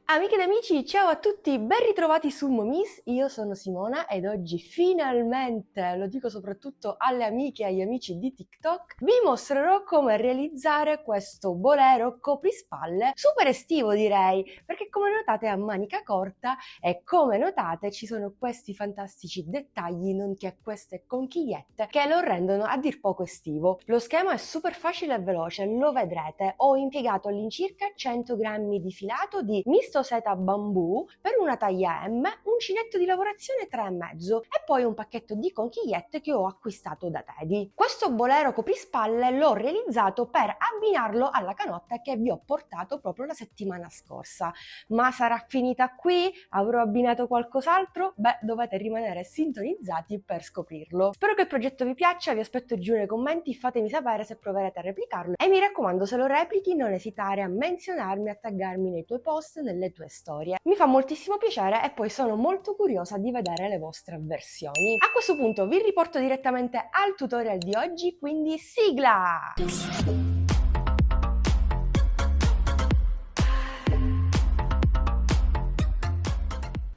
Amiche ed amici, ciao a tutti, ben ritrovati su Momis, io sono Simona ed oggi finalmente, lo dico soprattutto alle amiche e agli amici di TikTok, vi mostrerò come realizzare questo bolero coprispalle super estivo direi, perché come notate è a manica corta e come notate ci sono questi fantastici dettagli nonché queste conchigliette che lo rendono a dir poco estivo. Lo schema è super facile e veloce, lo vedrete, ho impiegato all'incirca 100 grammi di filato di misto seta bambù per una taglia M, uncinetto di lavorazione 3,5 e poi un pacchetto di conchigliette che ho acquistato da Teddy. Questo bolero coprispalle l'ho realizzato per abbinarlo alla canotta che vi ho portato proprio la settimana scorsa. Ma sarà finita qui? Avrò abbinato qualcos'altro? Beh, dovete rimanere sintonizzati per scoprirlo. Spero che il progetto vi piaccia, vi aspetto giù nei commenti, fatemi sapere se proverete a replicarlo e mi raccomando, se lo replichi non esitare a menzionarmi, a taggarmi nei tuoi post, nelle tue storie. Mi fa moltissimo piacere e poi sono molto curiosa di vedere le vostre versioni. A questo punto vi riporto direttamente al tutorial di oggi, quindi sigla!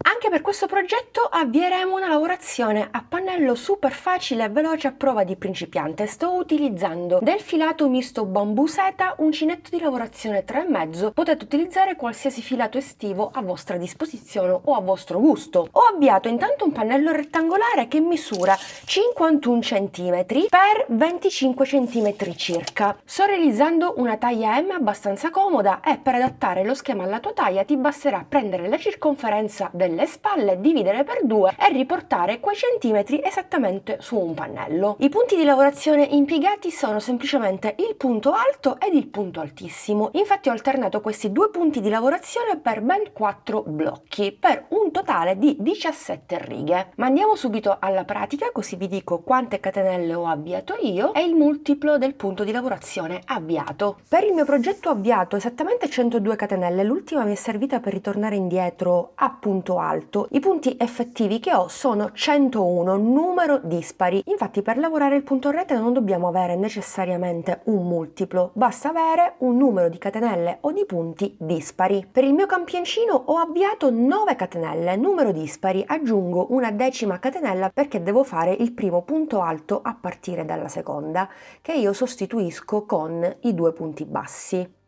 Anche per questo progetto avvieremo una lavorazione a pannello super facile e veloce a prova di principiante. Sto utilizzando del filato misto bambù seta, uncinetto di lavorazione 3,5. Potete utilizzare qualsiasi filato estivo a vostra disposizione o a vostro gusto. Ho avviato intanto un pannello rettangolare che misura 51 cm per 25 cm circa. Sto realizzando una taglia M abbastanza comoda e per adattare lo schema alla tua taglia ti basterà prendere la circonferenza delle spalle, dividere per 2 e riportare quei centimetri esattamente su un pannello. I punti di lavorazione impiegati sono semplicemente il punto alto ed il punto altissimo. Infatti ho alternato questi due punti di lavorazione per ben 4 blocchi, per un totale di 17 righe. Ma andiamo subito alla pratica, così vi dico quante catenelle ho avviato io e il multiplo del punto di lavorazione avviato. Per il mio progetto ho avviato esattamente 102 catenelle, l'ultima mi è servita per ritornare indietro a punto alto. I punti effettivi che ho sono 101, numero dispari. Infatti per lavorare il punto a rete non dobbiamo avere necessariamente un multiplo, basta avere un numero di catenelle o di punti dispari. Per il mio campioncino ho avviato 9 catenelle, numero dispari, aggiungo una decima catenella perché devo fare il primo punto alto a partire dalla seconda, che io sostituisco con i due punti bassi.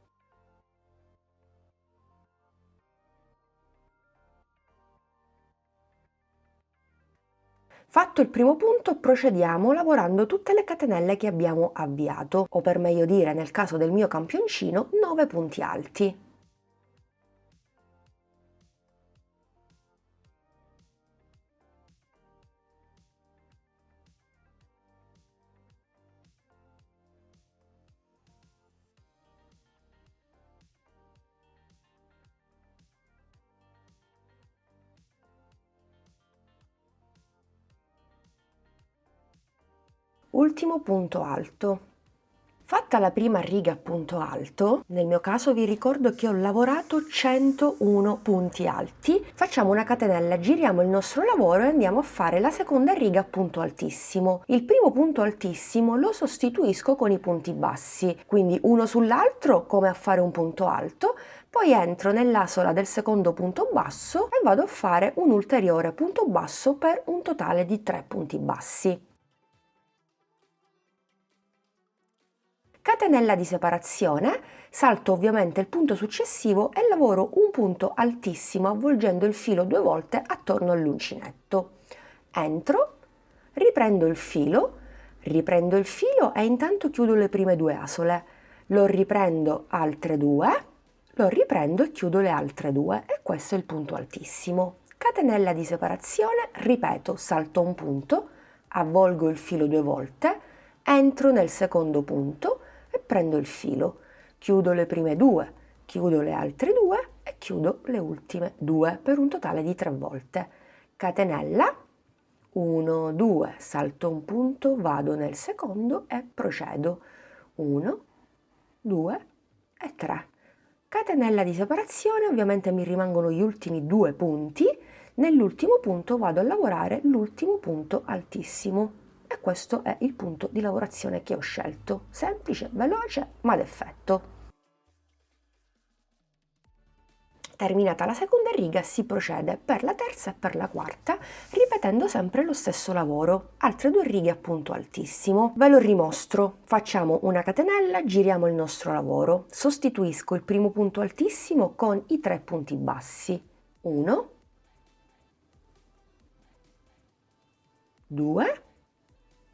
Fatto il primo punto, procediamo lavorando tutte le catenelle che abbiamo avviato, o per meglio dire, nel caso del mio campioncino, 9 punti alti. Ultimo punto alto. Fatta la prima riga a punto alto, nel mio caso vi ricordo che ho lavorato 101 punti alti, facciamo una catenella, giriamo il nostro lavoro e andiamo a fare la seconda riga a punto altissimo. Il primo punto altissimo lo sostituisco con i punti bassi, quindi uno sull'altro come a fare un punto alto, poi entro nell'asola del secondo punto basso e vado a fare un ulteriore punto basso per un totale di 3 punti bassi. Catenella di separazione, salto ovviamente il punto successivo e lavoro un punto altissimo avvolgendo il filo 2 volte attorno all'uncinetto. Entro, riprendo il filo e intanto chiudo le prime 2 asole, lo riprendo altre 2, lo riprendo e chiudo le altre 2 e questo è il punto altissimo. Catenella di separazione, ripeto, salto un punto, avvolgo il filo 2 volte, entro nel secondo punto e prendo il filo, chiudo le prime 2, chiudo le altre 2 e chiudo le ultime 2 per un totale di 3 volte. Catenella, 1, 2, salto un punto, vado nel secondo e procedo. 1, 2 e 3. Catenella di separazione, ovviamente mi rimangono gli ultimi 2 punti, nell'ultimo punto vado a lavorare l'ultimo punto altissimo. E questo è il punto di lavorazione che ho scelto, semplice, veloce ma d'effetto. Terminata la seconda riga si procede per la terza e per la quarta, ripetendo sempre lo stesso lavoro, altre 2 righe a punto altissimo. Ve lo rimostro, facciamo una catenella, giriamo il nostro lavoro, sostituisco il primo punto altissimo con i 3 punti bassi, 1, 2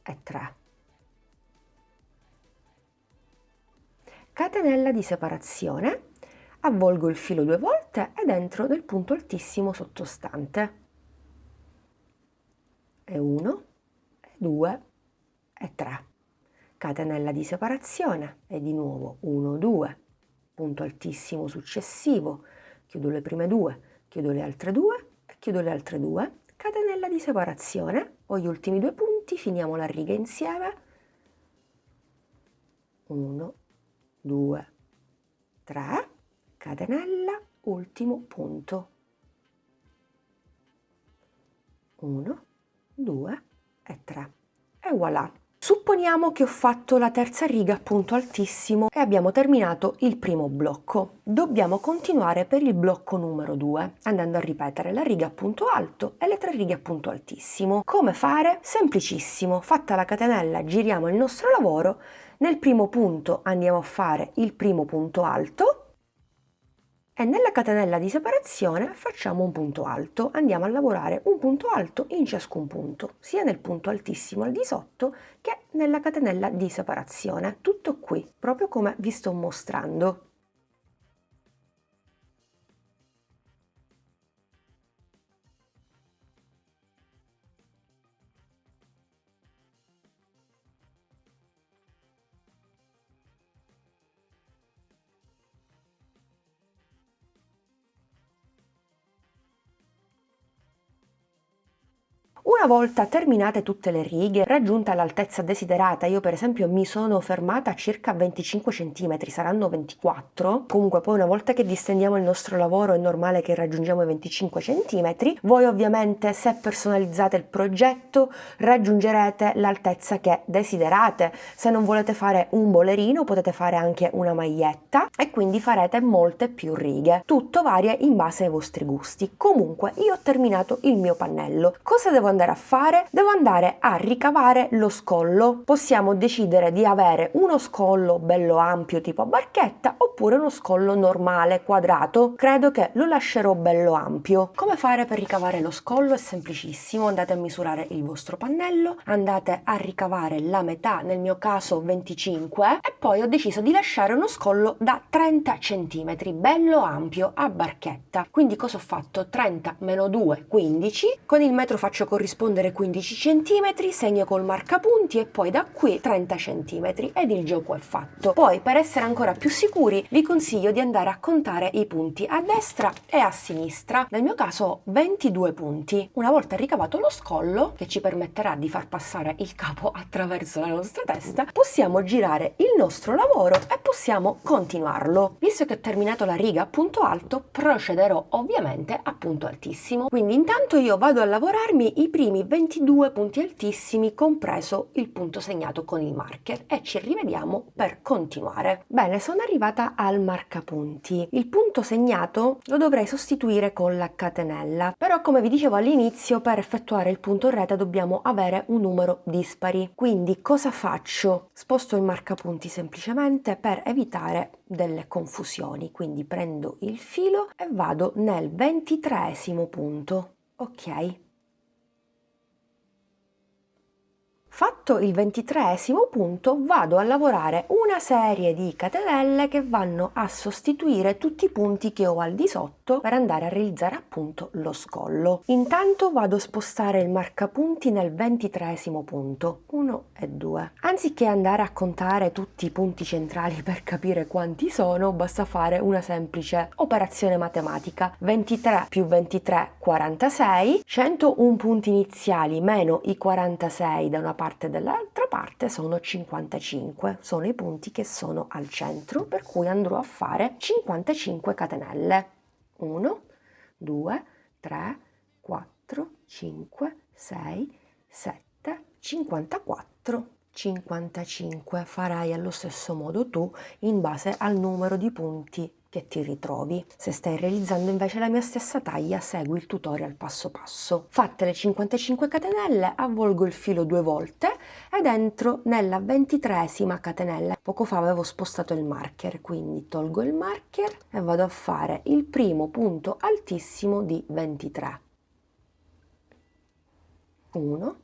e 3. Catenella di separazione, avvolgo il filo 2 volte ed entro nel punto altissimo sottostante. E 1, e 2 e 3. Catenella di separazione e di nuovo 1, 2, punto altissimo successivo, chiudo le prime 2, chiudo le altre 2 e chiudo le altre 2, catenella di separazione, ho gli ultimi 2 punti, finiamo la riga insieme, 1, 2, 3, catenella, ultimo punto, 1, 2 e 3 e voilà. Supponiamo che ho fatto la terza riga a punto altissimo e abbiamo terminato il primo blocco. Dobbiamo continuare per il blocco numero 2, andando a ripetere la riga a punto alto e le 3 righe a punto altissimo. Come fare? Semplicissimo, fatta la catenella giriamo il nostro lavoro, nel primo punto andiamo a fare il primo punto alto, e nella catenella di separazione facciamo un punto alto, andiamo a lavorare un punto alto in ciascun punto, sia nel punto altissimo al di sotto che nella catenella di separazione. Tutto qui, proprio come vi sto mostrando. Una volta terminate tutte le righe, raggiunta l'altezza desiderata, io per esempio mi sono fermata a circa 25 cm, saranno 24, comunque poi una volta che distendiamo il nostro lavoro è normale che raggiungiamo i 25 cm, voi ovviamente se personalizzate il progetto raggiungerete l'altezza che desiderate, se non volete fare un bolerino potete fare anche una maglietta e quindi farete molte più righe, tutto varia in base ai vostri gusti. Comunque io ho terminato il mio pannello, cosa devo andare a fare? Devo andare a ricavare lo scollo. Possiamo decidere di avere uno scollo bello ampio tipo a barchetta oppure uno scollo normale quadrato. Credo che lo lascerò bello ampio. Come fare per ricavare lo scollo? È semplicissimo, andate a misurare il vostro pannello, andate a ricavare la metà, nel mio caso 25, e poi ho deciso di lasciare uno scollo da 30 cm, bello ampio a barchetta. Quindi cosa ho fatto? 30 meno 2, 15, con il metro faccio corrispondere 15 cm, segno col marcapunti e poi da qui 30 cm ed il gioco è fatto. Poi per essere ancora più sicuri vi consiglio di andare a contare i punti a destra e a sinistra. Nel mio caso ho 22 punti. Una volta ricavato lo scollo, che ci permetterà di far passare il capo attraverso la nostra testa, possiamo girare il nostro lavoro e possiamo continuarlo. Visto che ho terminato la riga a punto alto, procederò ovviamente a punto altissimo. Quindi intanto io vado a lavorarmi i primi 22 punti altissimi, compreso il punto segnato con il marker, e ci rivediamo per continuare. Bene, sono arrivata al marcapunti. Il punto segnato lo dovrei sostituire con la catenella, però come vi dicevo all'inizio, per effettuare il punto rete dobbiamo avere un numero dispari. Quindi cosa faccio? Sposto il marcapunti semplicemente per evitare delle confusioni. Quindi prendo il filo e vado nel 23esimo punto. Ok. Fatto il 23esimo punto, vado a lavorare una serie di catenelle che vanno a sostituire tutti i punti che ho al di sotto per andare a realizzare appunto lo scollo. Intanto vado a spostare il marcapunti nel 23esimo punto, 1 e 2. Anziché andare a contare tutti i punti centrali per capire quanti sono, basta fare una semplice operazione matematica. 23 più 23, 46, 101 punti iniziali meno i 46 da una parte e dall'altra parte sono 55, sono i punti che sono al centro, per cui andrò a fare 55 catenelle. 1, 2, 3, 4, 5, 6, 7, 54, 55. Farai allo stesso modo tu in base al numero di punti che ti ritrovi. Se stai realizzando invece la mia stessa taglia, segui il tutorial passo passo. Fatte le 55 catenelle, avvolgo il filo 2 volte ed entro nella 23esima catenella. Poco fa avevo spostato il marker, quindi tolgo il marker e vado a fare il primo punto altissimo di 23. 1,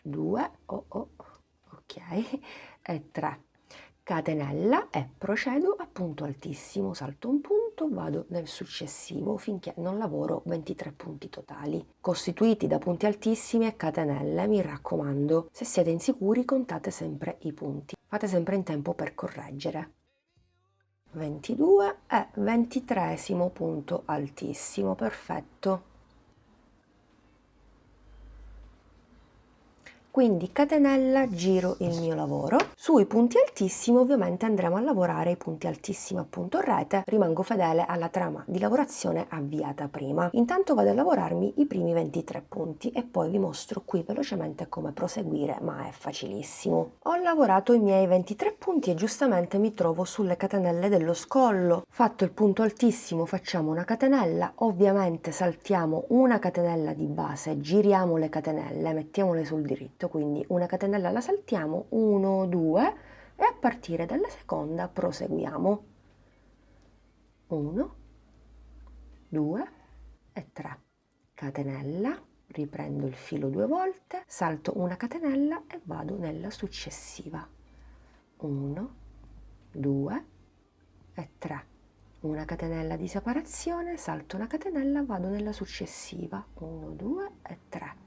2, ok, e 3. Catenella e procedo a punto altissimo, salto un punto, vado nel successivo finché non lavoro 23 punti totali, costituiti da punti altissimi e catenelle. Mi raccomando, se siete insicuri contate sempre i punti, fate sempre in tempo per correggere. 22 e 23esimo punto altissimo, perfetto. Quindi catenella, giro il mio lavoro. Sui punti altissimi ovviamente andremo a lavorare i punti altissimi a punto rete. Rimango fedele alla trama di lavorazione avviata prima. Intanto vado a lavorarmi i primi 23 punti e poi vi mostro qui velocemente come proseguire, ma è facilissimo. Ho lavorato i miei 23 punti e giustamente mi trovo sulle catenelle dello scollo. Fatto il punto altissimo facciamo una catenella, ovviamente saltiamo una catenella di base, giriamo le catenelle, mettiamole sul diritto, quindi una catenella la saltiamo, 1, 2 e a partire dalla seconda proseguiamo. 1, 2 e 3. Catenella, riprendo il filo 2 volte, salto una catenella e vado nella successiva. 1, 2 e 3. Una catenella di separazione, salto una catenella, vado nella successiva. 1, 2 e 3.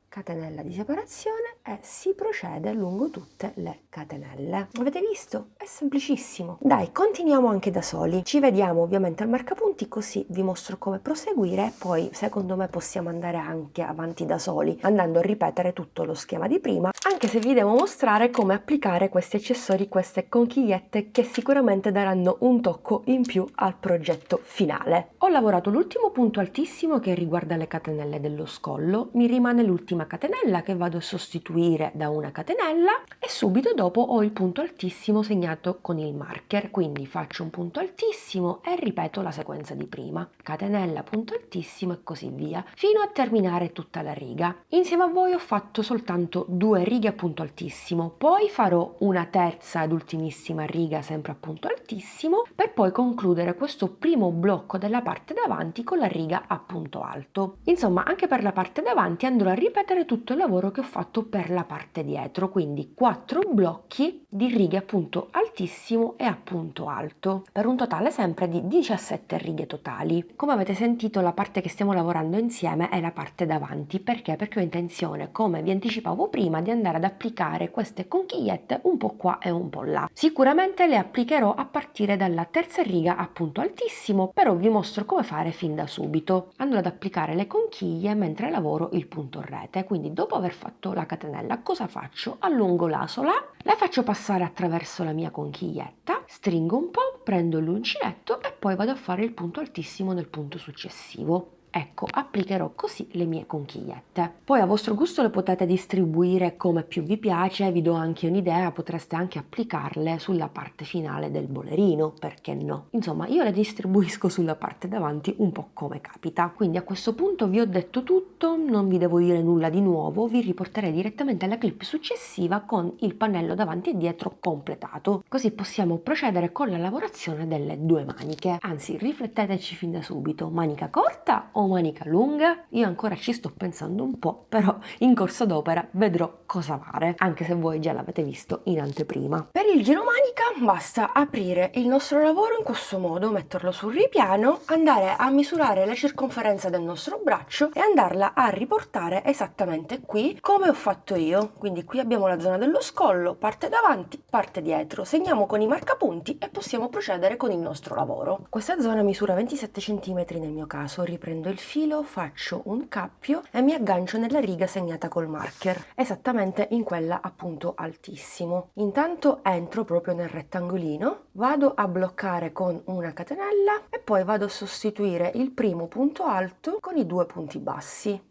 Catenella di separazione e si procede lungo tutte le catenelle. Avete visto? È semplicissimo. Dai, continuiamo anche da soli. Ci vediamo ovviamente al marcapunti, così vi mostro come proseguire. Poi secondo me possiamo andare anche avanti da soli, andando a ripetere tutto lo schema di prima, anche se vi devo mostrare come applicare questi accessori, queste conchigliette che sicuramente daranno un tocco in più al progetto finale. Ho lavorato l'ultimo punto altissimo che riguarda le catenelle dello scollo, mi rimane l'ultima catenella che vado a sostituire da una catenella e subito dopo ho il punto altissimo segnato con il marker, quindi faccio un punto altissimo e ripeto la sequenza di prima, catenella, punto altissimo e così via, fino a terminare tutta la riga. Insieme a voi ho fatto soltanto 2 righe a punto altissimo, poi farò una terza ed ultimissima riga sempre a punto altissimo, per poi concludere questo primo blocco della parte davanti con la riga a punto alto. Insomma, anche per la parte davanti andrò a ripetere tutto il lavoro che ho fatto per la parte dietro, quindi 4 blocchi di righe a punto altissimo e a punto alto, per un totale sempre di 17 righe totali. Come avete sentito, la parte che stiamo lavorando insieme è la parte davanti. Perché? Perché ho intenzione, come vi anticipavo prima, di andare ad applicare queste conchigliette un po' qua e un po' là. Sicuramente le applicherò a partire dalla terza riga a punto altissimo, però vi mostro come fare fin da subito. Andrò ad applicare le conchiglie mentre lavoro il punto rete. Quindi dopo aver fatto la catenella, cosa faccio? Allungo l'asola, la faccio passare attraverso la mia conchiglietta, stringo un po', prendo l'uncinetto e poi vado a fare il punto altissimo nel punto successivo. Ecco, applicherò così le mie conchigliette. Poi a vostro gusto le potete distribuire come più vi piace, vi do anche un'idea, potreste anche applicarle sulla parte finale del bolerino, perché no? Insomma, io le distribuisco sulla parte davanti un po' come capita. Quindi a questo punto vi ho detto tutto, non vi devo dire nulla di nuovo, vi riporterei direttamente alla clip successiva con il pannello davanti e dietro completato, così possiamo procedere con la lavorazione delle 2 maniche. Anzi, rifletteteci fin da subito, manica corta o manica lunga? Io ancora ci sto pensando un po', però in corso d'opera vedrò cosa fare, anche se voi già l'avete visto in anteprima. Per il giro manica basta aprire il nostro lavoro in questo modo, metterlo sul ripiano, andare a misurare la circonferenza del nostro braccio e andarla a riportare esattamente qui come ho fatto io. Quindi qui abbiamo la zona dello scollo, parte davanti, parte dietro, segniamo con i marcapunti e possiamo procedere con il nostro lavoro. Questa zona misura 27 cm nel mio caso, riprendo il filo, faccio un cappio e mi aggancio nella riga segnata col marker, esattamente in quella a punto altissimo. Intanto entro proprio nel rettangolino, vado a bloccare con una catenella e poi vado a sostituire il primo punto alto con i 2 punti bassi.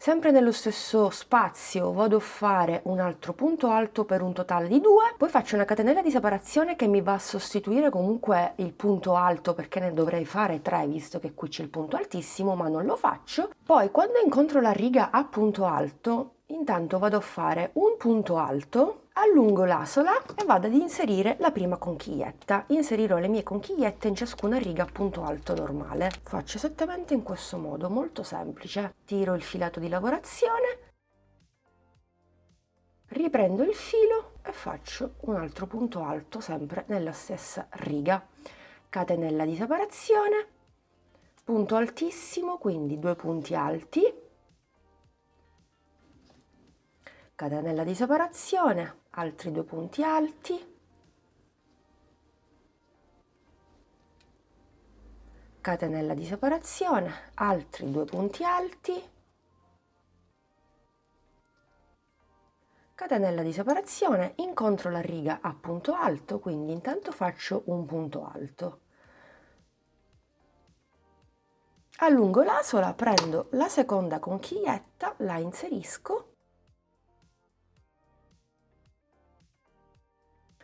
Sempre nello stesso spazio vado a fare un altro punto alto per un totale di 2, poi faccio una catenella di separazione che mi va a sostituire comunque il punto alto, perché ne dovrei fare 3 visto che qui c'è il punto altissimo, ma non lo faccio. Poi quando incontro la riga a punto alto, intanto vado a fare un punto alto, allungo l'asola e vado ad inserire la prima conchiglietta. Inserirò le mie conchigliette in ciascuna riga a punto alto normale. Faccio esattamente in questo modo, molto semplice. Tiro il filato di lavorazione, riprendo il filo e faccio un altro punto alto sempre nella stessa riga. Catenella di separazione, punto altissimo, quindi 2 punti alti, catenella di separazione, altri 2 punti alti, catenella di separazione, altri 2 punti alti, catenella di separazione, incontro la riga a punto alto, quindi intanto faccio un punto alto. Allungo l'asola, prendo la seconda conchiglietta, la inserisco,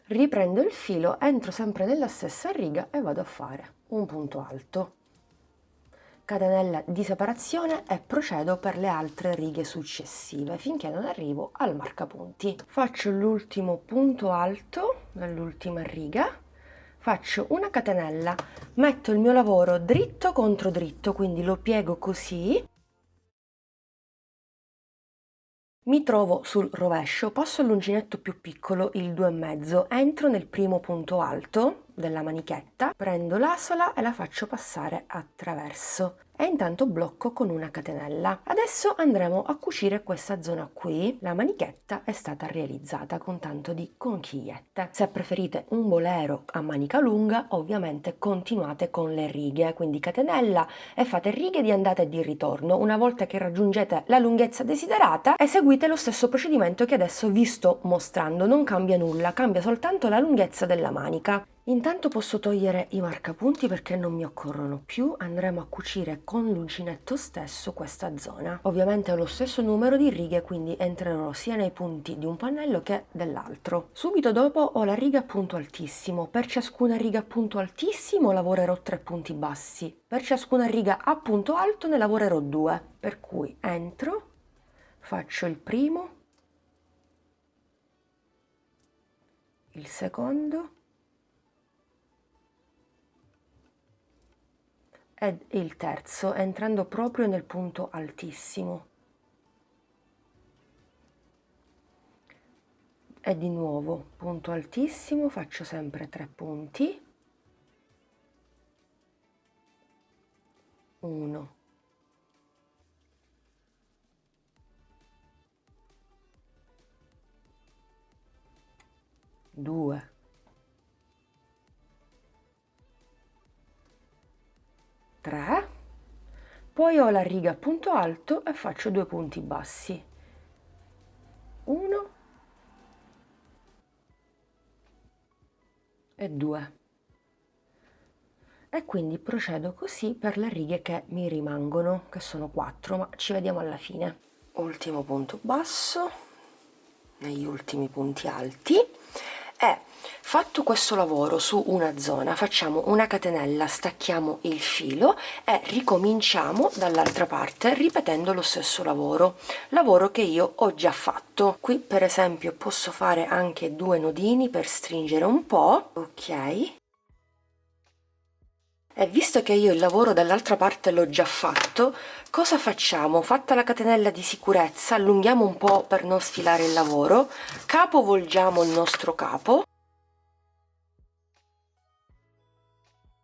riprendo il filo, entro sempre nella stessa riga e vado a fare un punto alto, catenella di separazione e procedo per le altre righe successive finché non arrivo al marcapunti. Faccio l'ultimo punto alto nell'ultima riga, faccio una catenella, metto il mio lavoro dritto contro dritto, quindi lo piego così. Mi trovo sul rovescio, passo all'uncinetto più piccolo, il 2,5, entro nel primo punto alto della manichetta, prendo l'asola e la faccio passare attraverso e intanto blocco con una catenella. Adesso andremo a cucire questa zona qui. La manichetta è stata realizzata con tanto di conchigliette. Se preferite un bolero a manica lunga, ovviamente continuate con le righe, quindi catenella e fate righe di andata e di ritorno. Una volta che raggiungete la lunghezza desiderata, eseguite lo stesso procedimento che adesso vi sto mostrando. Non cambia nulla, cambia soltanto la lunghezza della manica. Intanto posso togliere i marcapunti perché non mi occorrono più, andremo a cucire con l'uncinetto stesso questa zona. Ovviamente ho lo stesso numero di righe, quindi entrerò sia nei punti di un pannello che dell'altro. Subito dopo ho la riga a punto altissimo, per ciascuna riga a punto altissimo lavorerò 3 punti bassi, per ciascuna riga a punto alto ne lavorerò 2, per cui entro, faccio il primo, il secondo, ed il terzo, entrando proprio nel punto altissimo. E di nuovo punto altissimo, faccio sempre 3 punti, 1, 2, 3, poi ho la riga a punto alto e faccio 2 punti bassi, 1 e 2, e quindi procedo così per le righe che mi rimangono, che sono 4, ma ci vediamo alla fine. Ultimo punto basso negli ultimi punti alti. E fatto questo lavoro su una zona, facciamo una catenella, stacchiamo il filo e ricominciamo dall'altra parte ripetendo lo stesso lavoro che io ho già fatto. Qui per esempio posso fare anche 2 nodini per stringere un po', ok? E visto che io il lavoro dall'altra parte l'ho già fatto, cosa facciamo? Fatta la catenella di sicurezza, allunghiamo un po' per non sfilare il lavoro, capovolgiamo il nostro capo.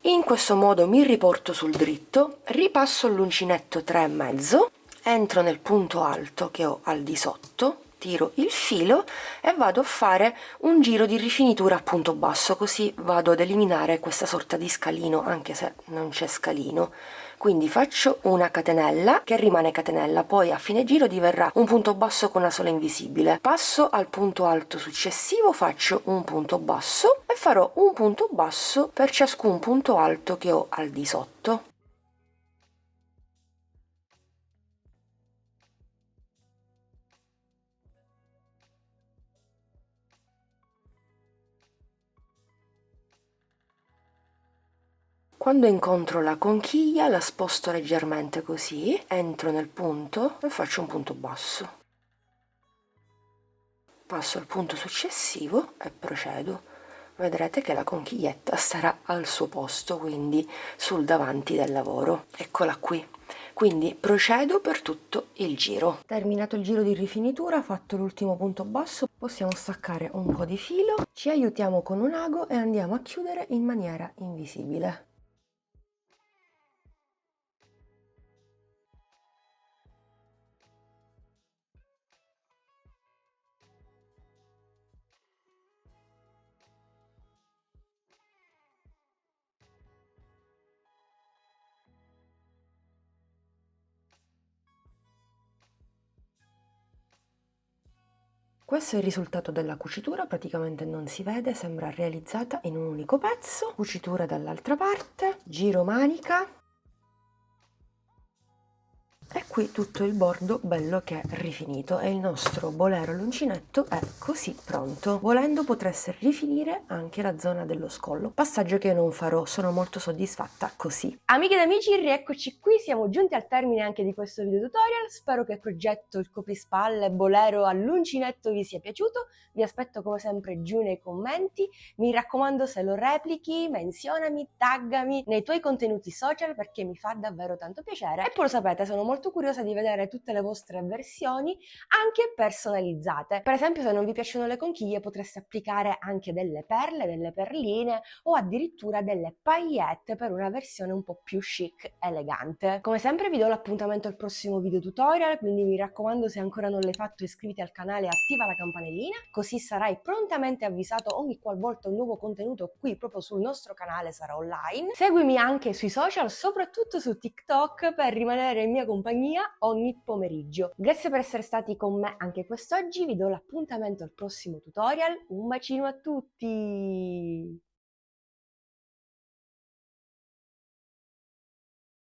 In questo modo mi riporto sul dritto, ripasso l'uncinetto 3,5, entro nel punto alto che ho al di sotto, tiro il filo e vado a fare un giro di rifinitura a punto basso, così vado ad eliminare questa sorta di scalino, anche se non c'è scalino. Quindi faccio una catenella che rimane catenella, poi a fine giro diverrà un punto basso con la sola invisibile. Passo al punto alto successivo, faccio un punto basso e farò un punto basso per ciascun punto alto che ho al di sotto. Quando incontro la conchiglia la sposto leggermente così, entro nel punto e faccio un punto basso. Passo al punto successivo e procedo. Vedrete che la conchiglietta starà al suo posto, quindi sul davanti del lavoro. Eccola qui. Quindi procedo per tutto il giro. Terminato il giro di rifinitura, fatto l'ultimo punto basso, possiamo staccare un po' di filo, ci aiutiamo con un ago e andiamo a chiudere in maniera invisibile. Questo è il risultato della cucitura, praticamente non si vede, sembra realizzata in un unico pezzo. Cucitura dall'altra parte, giro manica. E qui tutto il bordo bello che è rifinito e il nostro bolero all'uncinetto è così pronto. Volendo potreste rifinire anche la zona dello scollo, passaggio che io non farò, sono molto soddisfatta così. Amiche ed amici, rieccoci qui, siamo giunti al termine anche di questo video tutorial, spero che il progetto il coprispalle bolero all'uncinetto vi sia piaciuto, vi aspetto come sempre giù nei commenti, mi raccomando se lo replichi, menzionami, taggami nei tuoi contenuti social perché mi fa davvero tanto piacere e poi lo sapete, sono molto curiosa di vedere tutte le vostre versioni anche personalizzate. Per esempio, se non vi piacciono le conchiglie potreste applicare anche delle perle, delle perline o addirittura delle paillette per una versione un po' più chic, elegante. Come sempre vi do l'appuntamento al prossimo video tutorial, quindi mi raccomando, se ancora non l'hai fatto iscriviti al canale e attiva la campanellina, così sarai prontamente avvisato ogni qualvolta un nuovo contenuto qui proprio sul nostro canale sarà online. Seguimi anche sui social, soprattutto su TikTok, per rimanere in mia compagnia ogni pomeriggio. Grazie per essere stati con me anche quest'oggi, vi do l'appuntamento al prossimo tutorial, un bacino a tutti!